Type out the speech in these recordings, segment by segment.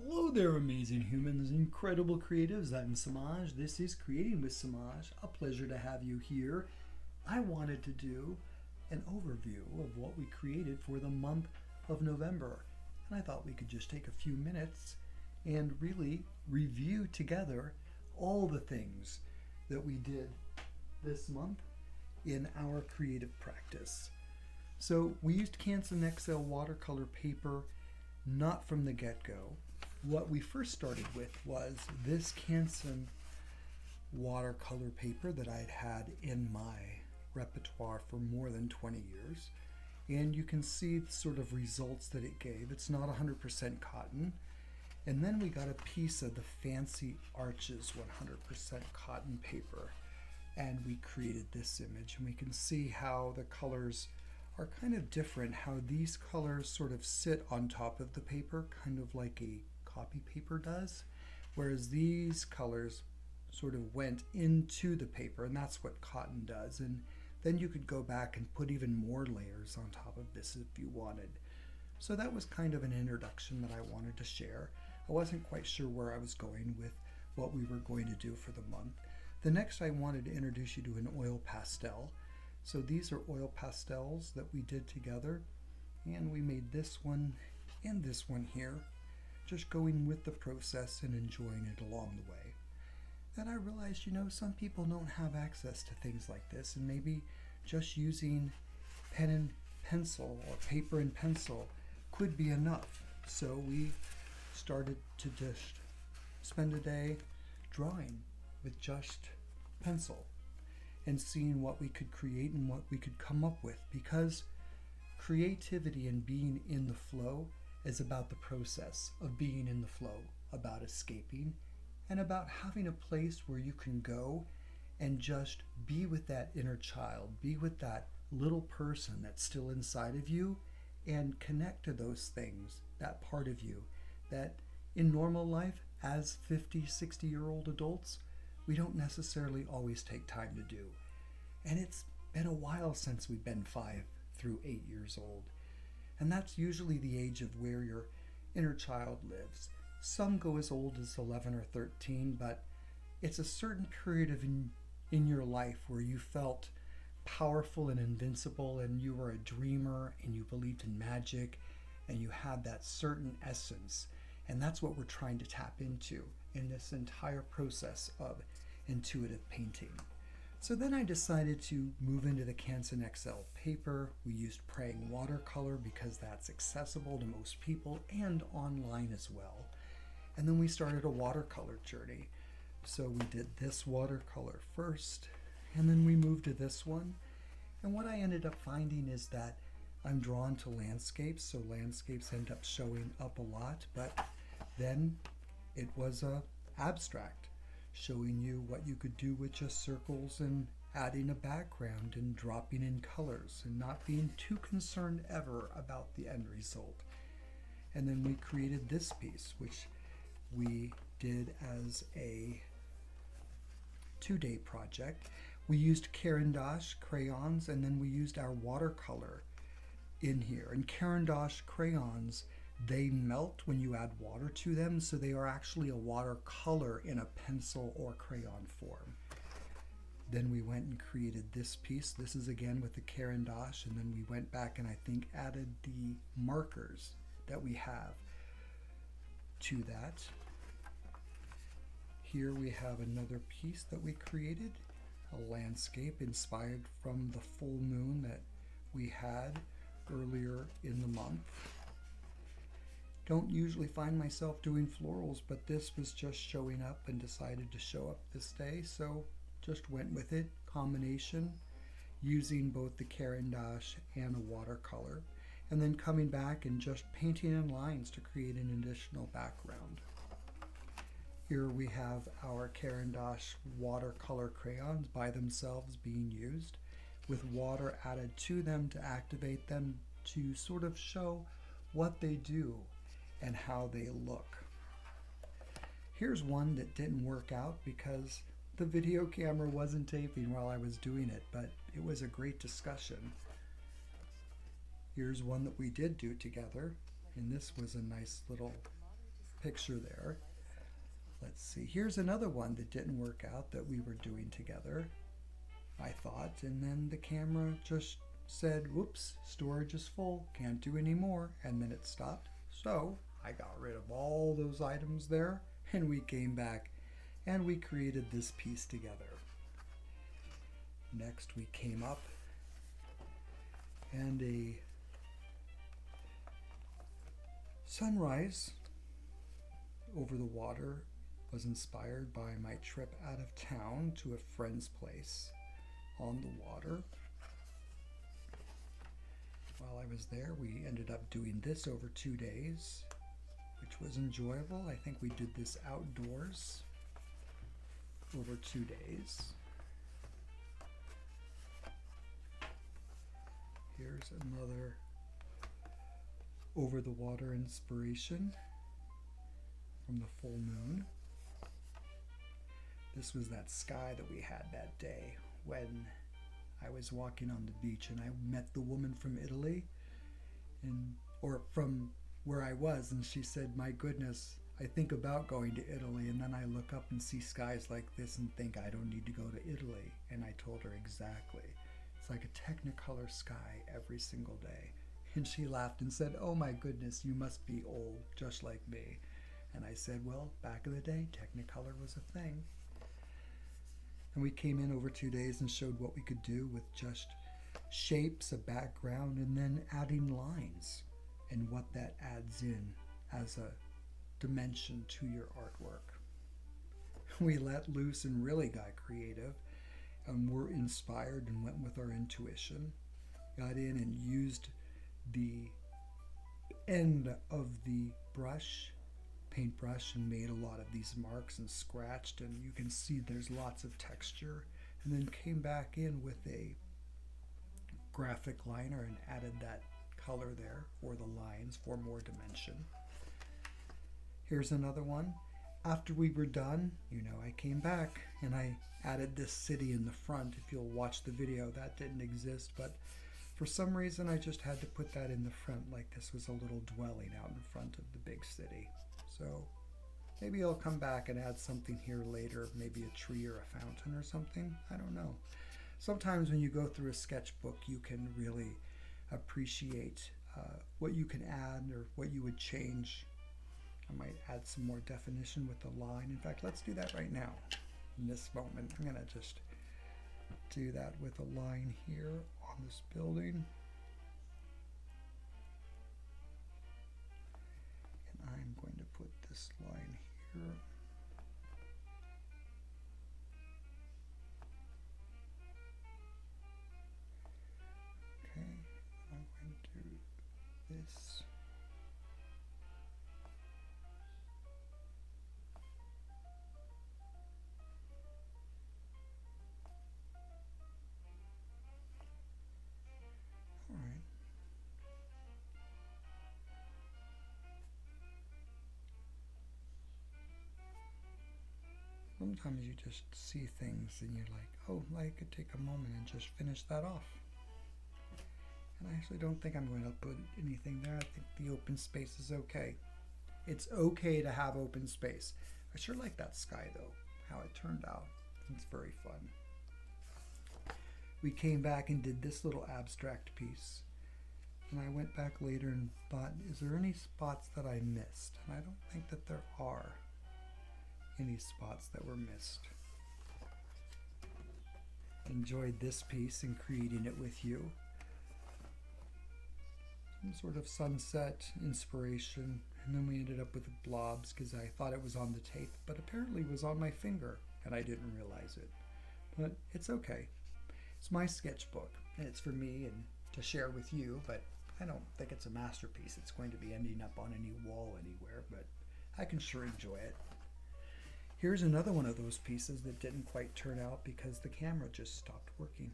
Hello there, amazing humans, incredible creatives. I'm Samaj. This is Creating with Samaj. A pleasure to have you here. I wanted to do an overview of what we created for the month of November. And I thought we could just take a few minutes and really review together all the things that we did this month in our creative practice. So we used Canson XL watercolor paper, not from the get-go. What we first started with was this Canson watercolor paper that I'd had in my repertoire for more than 20 years. And you can see the sort of results that it gave. It's not 100% cotton. And then we got a piece of the Fancy Arches 100% cotton paper. And we created this image. And we can see how the colors are kind of different, how these colors sort of sit on top of the paper, kind of like a copy paper does, whereas these colors sort of went into the paper, and that's what cotton does. And then you could go back and put even more layers on top of this if you wanted. So that was kind of an introduction that I wanted to share. I wasn't quite sure where I was going with what we were going to do for the month. The next, I wanted to introduce you to an oil pastel. So these are oil pastels that we did together, and we made this one and this one here, just going with the process and enjoying it along the way. Then I realized, some people don't have access to things like this, and maybe just using pen and pencil or paper and pencil could be enough. So we started to just spend a day drawing with just pencil and seeing what we could create and what we could come up with, because creativity and being in the flow is about the process of being in the flow, about escaping, and about having a place where you can go and just be with that inner child, be with that little person that's still inside of you, and connect to those things, that part of you that in normal life as 50, 60-year-old adults, we don't necessarily always take time to do. And it's been a while since we've been 5 through 8 years old. And that's usually the age of where your inner child lives. Some go as old as 11 or 13, but it's a certain period in your life where you felt powerful and invincible, and you were a dreamer, and you believed in magic, and you had that certain essence. And that's what we're trying to tap into in this entire process of intuitive painting. So then I decided to move into the Canson XL paper. We used praying watercolor because that's accessible to most people and online as well. And then we started a watercolor journey. So we did this watercolor first, and then we moved to this one. And what I ended up finding is that I'm drawn to landscapes, so landscapes end up showing up a lot, but then it was a abstract, showing you what you could do with just circles and adding a background and dropping in colors and not being too concerned ever about the end result. And then we created this piece, which we did as a 2-day project. We used Caran d'Ache crayons, and then we used our watercolor in here. And Caran d'Ache crayons, they melt when you add water to them, so they are actually a watercolor in a pencil or crayon form. Then we went and created this piece. This is again with the Caran d'Ache, and then we went back and I think added the markers that we have to that. Here we have another piece that we created, a landscape inspired from the full moon that we had earlier in the month. Don't usually find myself doing florals, but this was just showing up and decided to show up this day, so just went with it. Combination, using both the Caran d'Ache and a watercolor, and then coming back and just painting in lines to create an additional background. Here we have our Caran d'Ache watercolor crayons by themselves being used, with water added to them to activate them to sort of show what they do and how they look. Here's one that didn't work out because the video camera wasn't taping while I was doing it, but it was a great discussion. Here's one that we did do together, and this was a nice little picture there. Let's see, here's another one that didn't work out that we were doing together, I thought, and then the camera just said, whoops, storage is full, can't do any more, and then it stopped. So I got rid of all those items there, and we came back and we created this piece together. Next we came up, and a sunrise over the water was inspired by my trip out of town to a friend's place on the water. While I was there, we ended up doing this over 2 days, which was enjoyable. I think we did this outdoors over 2 days. Here's another over the water inspiration from the full moon. This was that sky that we had that day when I was walking on the beach and I met the woman from Italy, or from where I was, and she said, my goodness, I think about going to Italy, and then I look up and see skies like this and think I don't need to go to Italy. And I told her exactly. It's like a technicolor sky every single day. And she laughed and said, oh my goodness, you must be old, just like me. And I said, well, back in the day, technicolor was a thing. And we came in over 2 days and showed what we could do with just shapes, a background, and then adding lines and what that adds in as a dimension to your artwork. We let loose and really got creative, and were inspired and went with our intuition. Got in and used the end of the paintbrush, and made a lot of these marks and scratched, and you can see there's lots of texture, and then came back in with a graphic liner and added that color there for the lines for more dimension. Here's another one. After we were done, I came back and I added this city in the front. If you'll watch the video, that didn't exist, but for some reason I just had to put that in the front, like this was a little dwelling out in front of the big city. So maybe I'll come back and add something here later, maybe a tree or a fountain or something. I don't know. Sometimes when you go through a sketchbook, you can really appreciate what you can add or what you would change. I might add some more definition with the line. In fact, let's do that right now. In this moment, I'm going to just do that with a line here on this building. And I'm going to put this line here. Okay, I'm going to do this. All right. Sometimes you just see things and you're like, oh, I could take a moment and just finish that off. And I actually don't think I'm going to put anything there. I think the open space is okay. It's okay to have open space. I sure like that sky though, how it turned out. It's very fun. We came back and did this little abstract piece. And I went back later and thought, is there any spots that I missed? And I don't think that there are any spots that were missed. Enjoyed this piece and creating it with you. Some sort of sunset inspiration, and then we ended up with blobs because I thought it was on the tape, but apparently it was on my finger and I didn't realize it. But it's okay. It's my sketchbook and it's for me and to share with you, but I don't think it's a masterpiece. It's going to be ending up on any wall anywhere, but I can sure enjoy it. Here's another one of those pieces that didn't quite turn out because the camera just stopped working.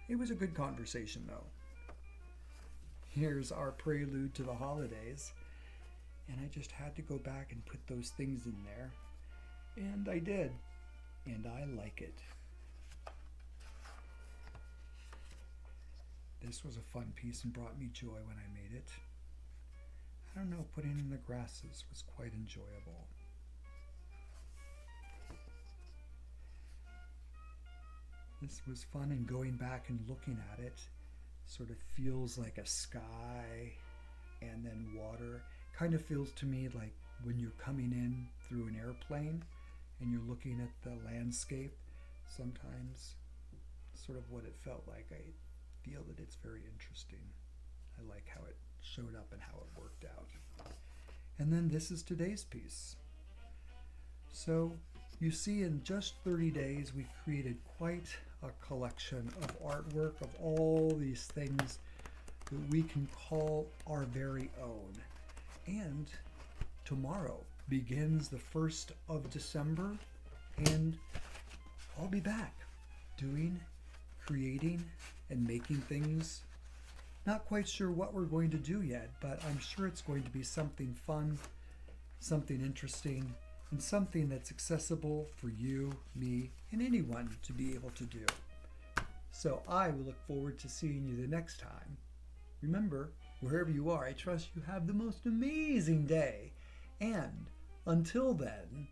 It was a good conversation though. Here's our prelude to the holidays, and I just had to go back and put those things in there, and I did, and I like it. This was a fun piece and brought me joy when I made it. I don't know, putting in the grasses was quite enjoyable. This was fun, and going back and looking at it sort of feels like a sky and then water. Kind of feels to me like when you're coming in through an airplane and you're looking at the landscape. Sometimes sort of what it felt like. I feel that it's very interesting. I like how it showed up and how it worked out. And then this is today's piece. So you see, in just 30 days, we created quite a collection of artwork of all these things that we can call our very own. And tomorrow begins the 1st of December, and I'll be back doing, creating, and making things. Not quite sure what we're going to do yet, but I'm sure it's going to be something fun, something interesting, and something that's accessible for you, me, and anyone to be able to do. So I will look forward to seeing you the next time. Remember, wherever you are, I trust you have the most amazing day. And until then,